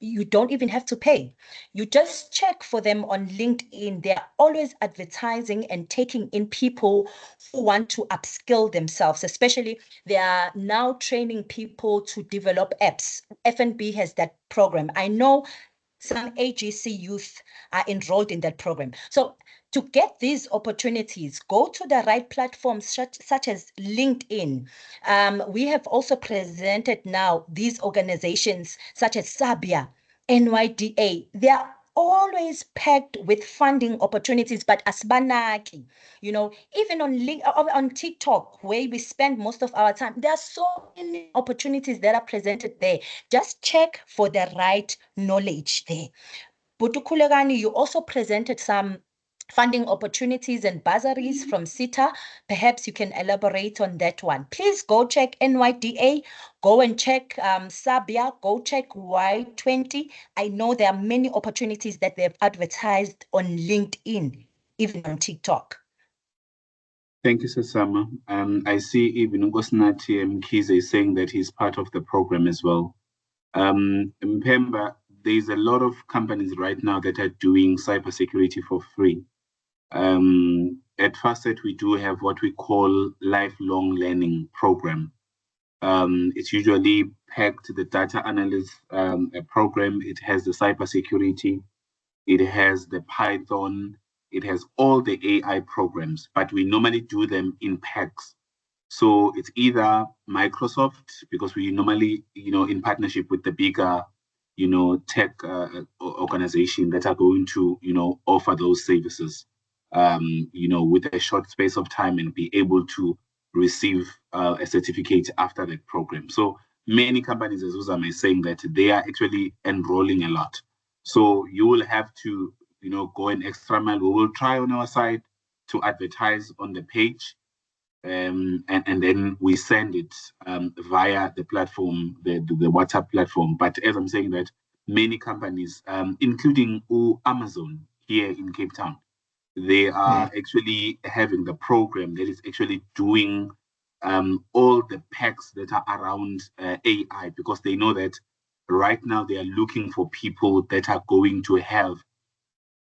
you don't even have to pay. You just check for them on LinkedIn. They're always advertising and taking in people who want to upskill themselves, especially they are now training people to develop apps. FNB has that program. I know some AGC youth are enrolled in that program. So to get these opportunities, go to the right platforms such as LinkedIn. We have also presented now these organizations such as Sabia, NYDA. They are always packed with funding opportunities, but asbanaki, even on TikTok, where we spend most of our time, there are so many opportunities that are presented there. Just check for the right knowledge there. Butukulegani, you also presented some funding opportunities and bursaries from SETA. Perhaps you can elaborate on that one. Please go check NYDA, go and check Sabia, go check Y20. I know there are many opportunities that they've advertised on LinkedIn, even on TikTok. Thank you, Sasama. I see even Ngosnati Mkize is saying that he's part of the program as well. Mpemba, there's a lot of companies right now that are doing cybersecurity for free. At FASET, we do have what we call lifelong learning program. It's usually packed the data analyst program. It has the cybersecurity. It has the Python. It has all the AI programs, but we normally do them in packs. So it's either Microsoft, because we normally, in partnership with the bigger, tech organization that are going to, offer those services, with a short space of time and be able to receive a certificate after the program. So many companies, as Uzama is saying, that they are actually enrolling a lot. So you will have to, go an extra mile. We will try on our side to advertise on the page, and then we send it via the platform, the WhatsApp platform. But as I'm saying that, many companies, including Amazon here in Cape Town, they are actually having the program that is actually doing all the packs that are around AI, because they know that right now they are looking for people that are going to have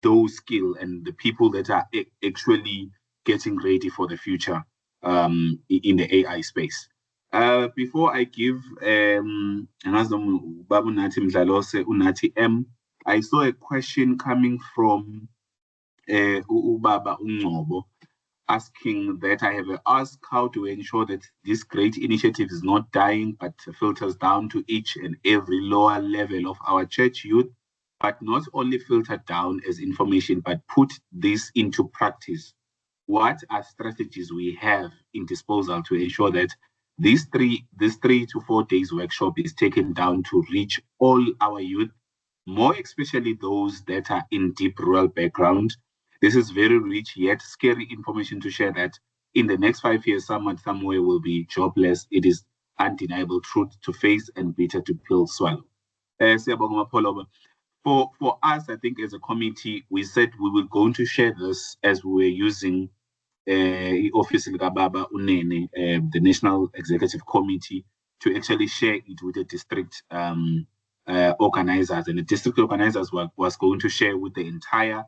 those skills and the people that are actually getting ready for the future in the AI space. Before I give Babu Nati Mdlalose, Unati M, I saw a question coming from Ubaba Ungobo, asking that I have asked how to ensure that this great initiative is not dying, but filters down to each and every lower level of our church youth, but not only filtered down as information, but put this into practice. What are strategies we have in disposal to ensure that this 3 to 4 days workshop is taken down to reach all our youth, more especially those that are in deep rural background? This is very rich yet scary information to share, that in the next 5 years, someone somewhere will be jobless. It is undeniable truth to face and bitter to pill swallow. For us, I think as a committee, we said we were going to share this as we were using Office Baba Unene, the National Executive Committee, to actually share it with the district organizers. And the district organizers was going to share with the entire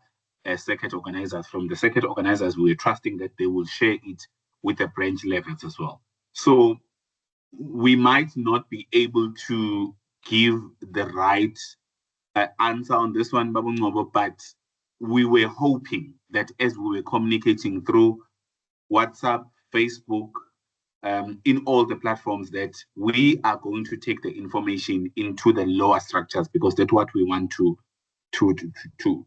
circuit organizers. From the circuit organizers, we were trusting that they will share it with the branch levels as well. So we might not be able to give the right answer on this one, Babu Ngobo, but we were hoping that as we were communicating through WhatsApp, Facebook, in all the platforms, that we are going to take the information into the lower structures, because that's what we want to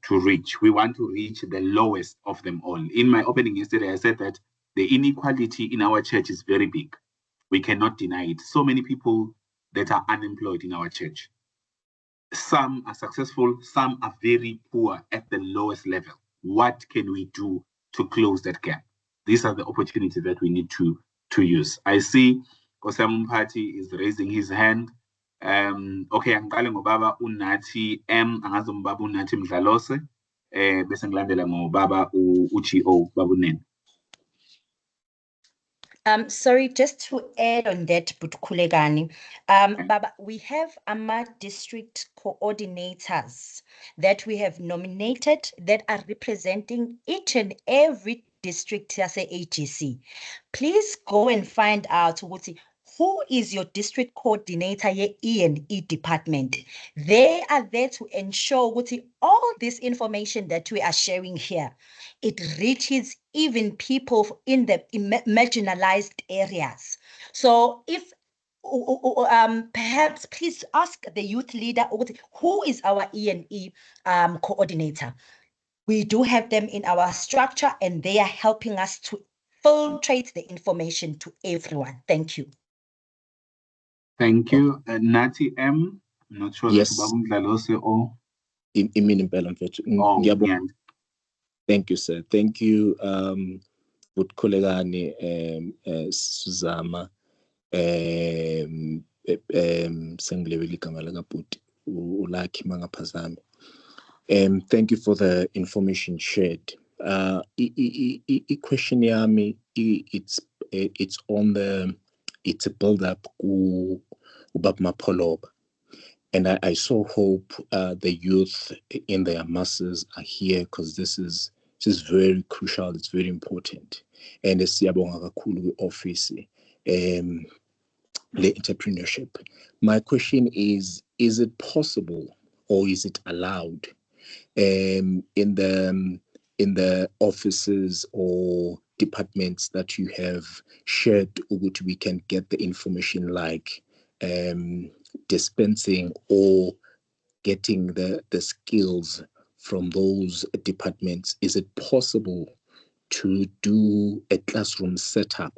reach. We want to reach the lowest of them all. In my opening yesterday, I said that the inequality in our church is very big. We cannot deny it. So many people that are unemployed in our church. Some are successful, some are very poor at the lowest level. What can we do to close that gap? These are the opportunities that we need to use. I see Osam Mpati is raising his hand. Okay, angiqale ngobaba uNathi M, angazi umbaba uNathi Mdlalose, bese ngilandela ngobaba uGO Babu Nene. Sorry, just to add on that, Butkulekani, Baba, we have district coordinators that we have nominated that are representing each and every district as a AGC. Please go and find out who is your district coordinator here, E&E department. They are there to ensure all this information that we are sharing here, it reaches even people in the marginalized areas. So if perhaps please ask the youth leader who is our E&E coordinator. We do have them in our structure, and they are helping us to filtrate the information to everyone. Thank you. Thank you. Nati M, I'm not sure. Yes. Or... Thank you, sir. Thank you, Butkulekani, Suzama, Senglebeli Kamalaga Put, Ulaki Mangapazami. Thank you for the information shared. Question yami, it's on it's a build-up Ubab Mapoloba. And I so hope the youth in their masses are here, because this is very crucial. It's very important. And the Siyabonga Kakhulu office, the entrepreneurship. My question is it possible, or is it allowed in the offices or departments that you have shared, ukuthi we can get the information like dispensing or getting the skills from those departments? Is it possible to do a classroom setup,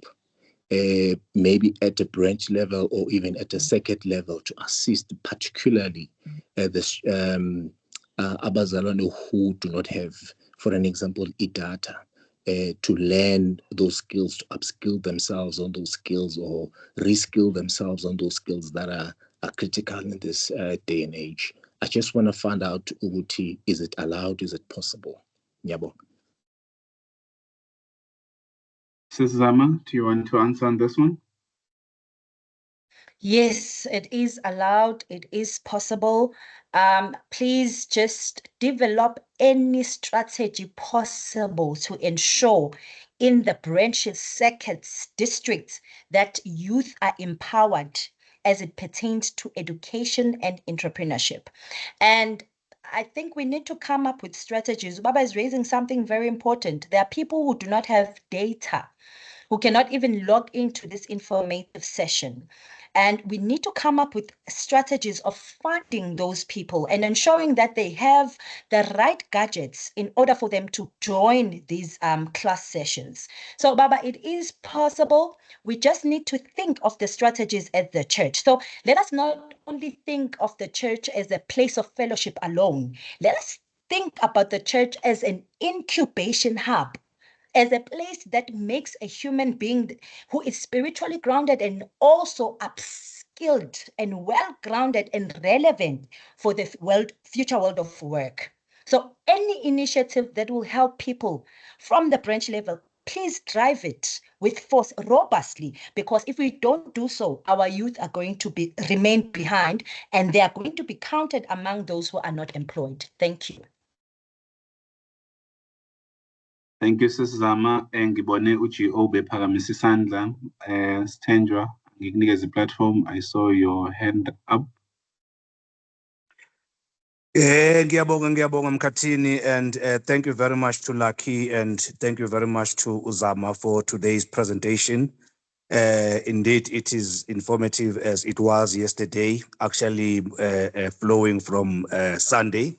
maybe at a branch level or even at a circuit level, to assist particularly the abazalwane who do not have, for an example, data, to learn those skills, to upskill themselves on those skills or reskill themselves on those skills that are critical in this day and age? I just want to find out, Uguti, is it allowed? Is it possible? Nyabo. Sis Zama, do you want to answer on this one? Yes, it is allowed. It is possible. Please just develop any strategy possible to ensure in the branches, circuits, districts that youth are empowered as it pertains to education and entrepreneurship. And I think we need to come up with strategies. Baba is raising something very important. There are people who do not have data, who cannot even log into this informative session. And we need to come up with strategies of funding those people and ensuring that they have the right gadgets in order for them to join these class sessions. So, Baba, it is possible. We just need to think of the strategies at the church. So let us not only think of the church as a place of fellowship alone. Let us think about the church as an incubation hub, as a place that makes a human being who is spiritually grounded and also upskilled and well-grounded and relevant for the future world of work. So any initiative that will help people from the branch level, please drive it with force robustly, because if we don't do so, our youth are going to remain behind and they are going to be counted among those who are not employed. Thank you. Thank you, Sis Zama. Ngibone uchi obe phakamise isandla. Stenjwa, ngikunikeza platform. I saw your hand up. Ngiyabonga Mkhathini, and thank you very much to Lucky, and thank you very much to Uzama for today's presentation. Indeed, it is informative as it was yesterday, actually flowing from Sunday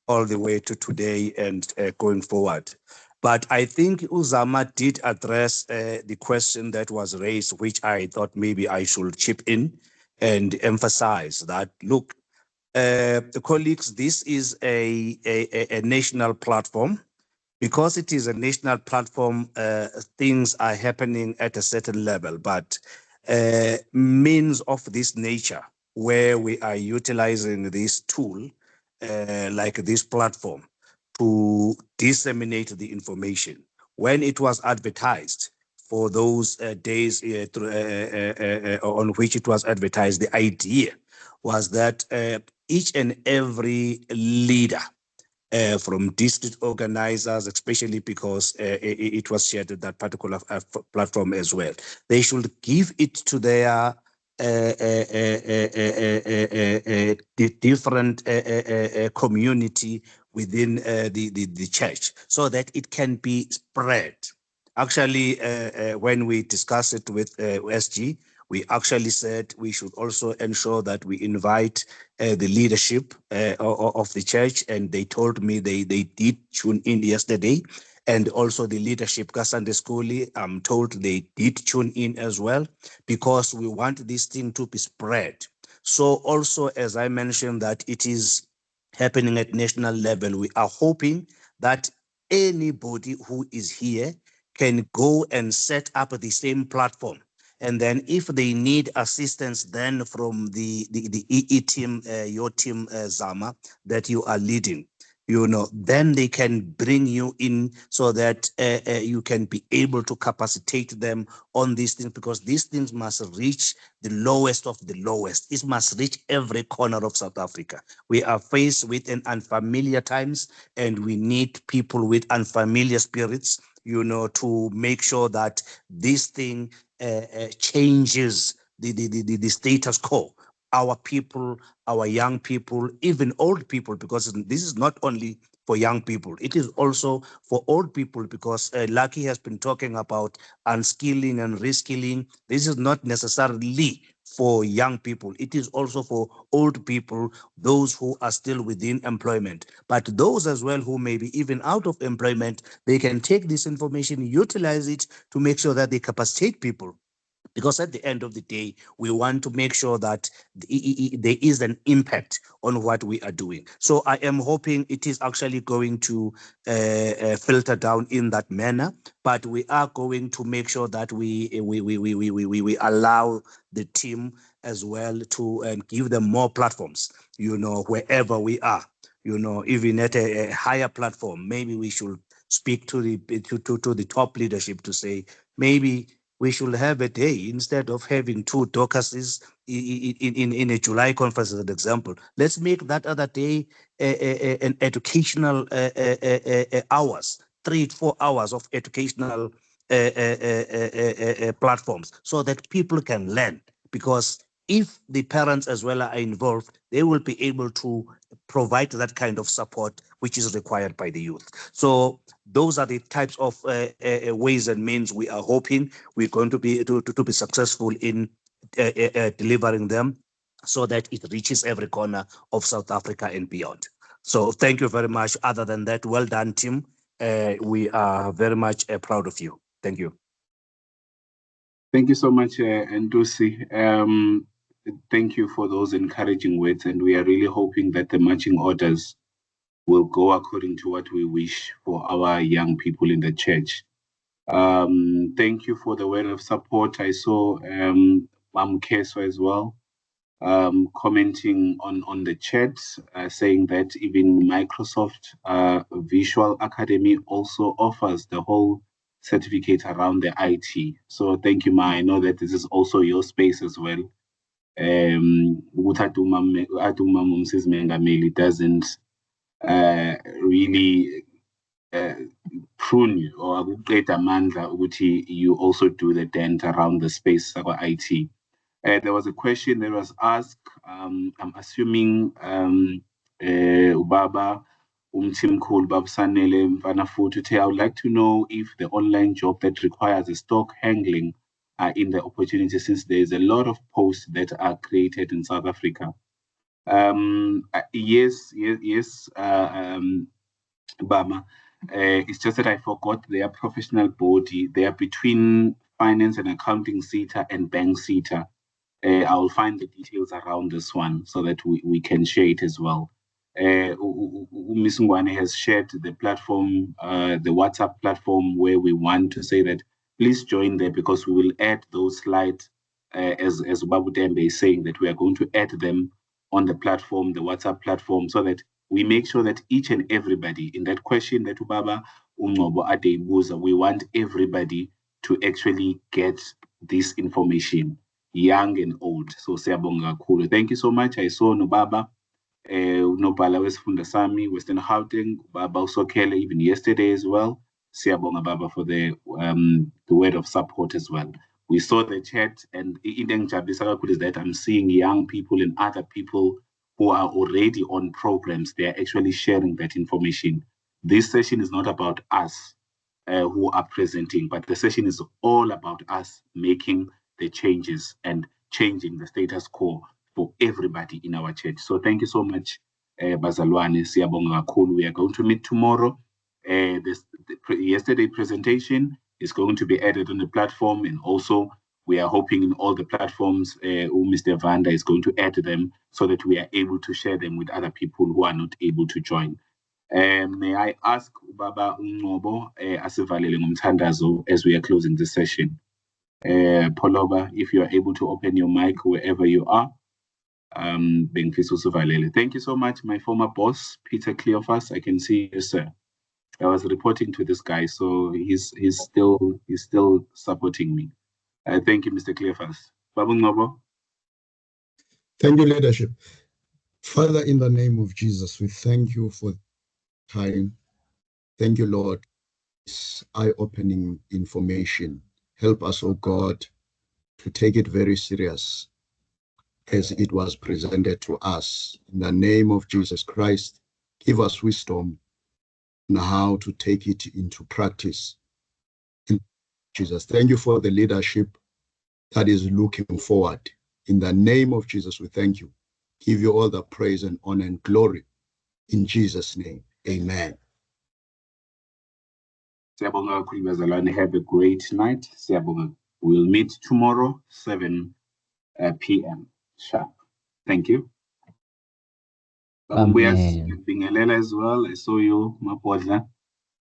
all the way to today and going forward. But I think Uzama did address the question that was raised, which I thought maybe I should chip in and emphasize that, look, colleagues, this is a national platform. Because it is a national platform, things are happening at a certain level, but means of this nature, where we are utilizing this tool, like this platform, to disseminate the information. When it was advertised for those days on which it was advertised, the idea was that each and every leader, from district organizers, especially because it was shared at that particular platform as well, they should give it to their the different community within the church, so that it can be spread. Actually, when we discussed it with SG, we actually said we should also ensure that we invite the leadership of the church, and they told me they did tune in yesterday, and also the leadership Sunday School, I'm told they did tune in as well, because we want this thing to be spread. So also, as I mentioned, that it is happening at national level, we are hoping that anybody who is here can go and set up the same platform. And then if they need assistance then from the EE team, your team, Zama, that you are leading, you know, then they can bring you in so that you can be able to capacitate them on these things, because these things must reach the lowest of the lowest. It must reach every corner of South Africa. We are faced with an unfamiliar times, and we need people with unfamiliar spirits, you know, to make sure that this thing changes the status quo. Our people, our young people, even old people, because this is not only for young people. It is also for old people, because Lucky has been talking about unskilling and reskilling. This is not necessarily for young people. It is also for old people, those who are still within employment. But those as well who may be even out of employment, they can take this information, utilize it to make sure that they capacitate people. Because at the end of the day, we want to make sure that there is an impact on what we are doing. So I am hoping it is actually going to filter down in that manner, but we are going to make sure that we allow the team as well to give them more platforms, wherever we are, even at a higher platform. Maybe we should speak to the top leadership to say, maybe we should have a day, instead of having 2 Dorcases in a July conference, as an example. Let's make that other day an educational hours, 3 to 4 hours of educational platforms, so that people can learn. Because if the parents as well are involved, they will be able to provide that kind of support which is required by the youth. So those are the types of ways and means we are hoping we're going to be successful in delivering them, so that it reaches every corner of South Africa and beyond. So thank you very much. Other than that, well done, team. We are very much proud of you. Thank you. Thank you so much, Ndusi. Thank you for those encouraging words, and we are really hoping that the marching orders will go according to what we wish for our young people in the church. Thank you for the word of support. I saw Mam Keso as well commenting on the chat, saying that even Microsoft Visual Academy also offers the whole certificate around the IT. So thank you, Ma. I know that this is also your space as well. It doesn't really prune you, or you also do the dent around the space of IT. There was a question that was asked. I'm assuming Ubaba Umtimkul Babsanele Mvanafutu, I would like to know if the online job that requires a stock handling are in the opportunity, since there is a lot of posts that are created in South Africa. Yes, Bama. It's just that I forgot their professional body. They are between finance and accounting SETA and bank SETA. I will find the details around this one so that we can share it as well. Ms. Ngwane has shared the platform, the WhatsApp platform, where we want to say that please join there, because we will add those slides, as Babu Tembe is saying, that we are going to add them on the platform, the WhatsApp platform, so that we make sure that each and everybody in that question that Ubaba Ungobo Adeibuza, we want everybody to actually get this information, young and old. So siyabonga kakhulu. Thank you so much. I saw Nobaba, Nobala Wesifunda Sami, Western Gauteng, Baba Usokele, even yesterday as well. Siyabonga Baba for the word of support as well. We saw the chat, and is that I'm seeing young people and other people who are already on programs. They are actually sharing that information. This session is not about us who are presenting, but the session is all about us making the changes and changing the status quo for everybody in our church. So thank you so much, Bazalwane, Siyabonga kakhulu. We are going to meet tomorrow. Yesterday presentation is going to be added on the platform, and also we are hoping in all the platforms, Mr. Vanda is going to add them so that we are able to share them with other people who are not able to join. May I ask Baba Ungobo Asivalele Ngumthandazo as we are closing this session? Poloba, if you are able to open your mic wherever you are. Thank you so much, my former boss, Peter Cleophas. I can see you, sir. I was reporting to this guy, so he's still supporting me. Thank you, Mr. Cleophas. Babu Ngobo. Thank you, leadership. Father, in the name of Jesus, we thank you for time. Thank you, Lord. It's eye-opening information. Help us, oh God, to take it very serious as it was presented to us. In the name of Jesus Christ, give us wisdom and how to take it into practice. In Jesus, thank you for the leadership that is looking forward. In the name of Jesus, we thank you. Give you all the praise and honor and glory. In Jesus' name, amen. Siyabonga kakhulu bazalwane. Have a great night. Siyabonga. We'll meet tomorrow, 7 p.m. sharp. Thank you. Amen. Bingelela as well. I saw you, Mapodla.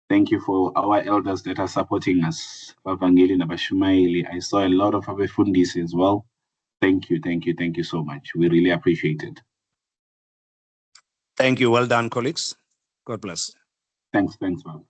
Thank you for our elders that are supporting us. Bavangeli Nabashumaili. I saw a lot of Abefundis as well. Thank you, thank you, thank you so much. We really appreciate it. Thank you. Well done, colleagues. God bless. Thanks, Bob.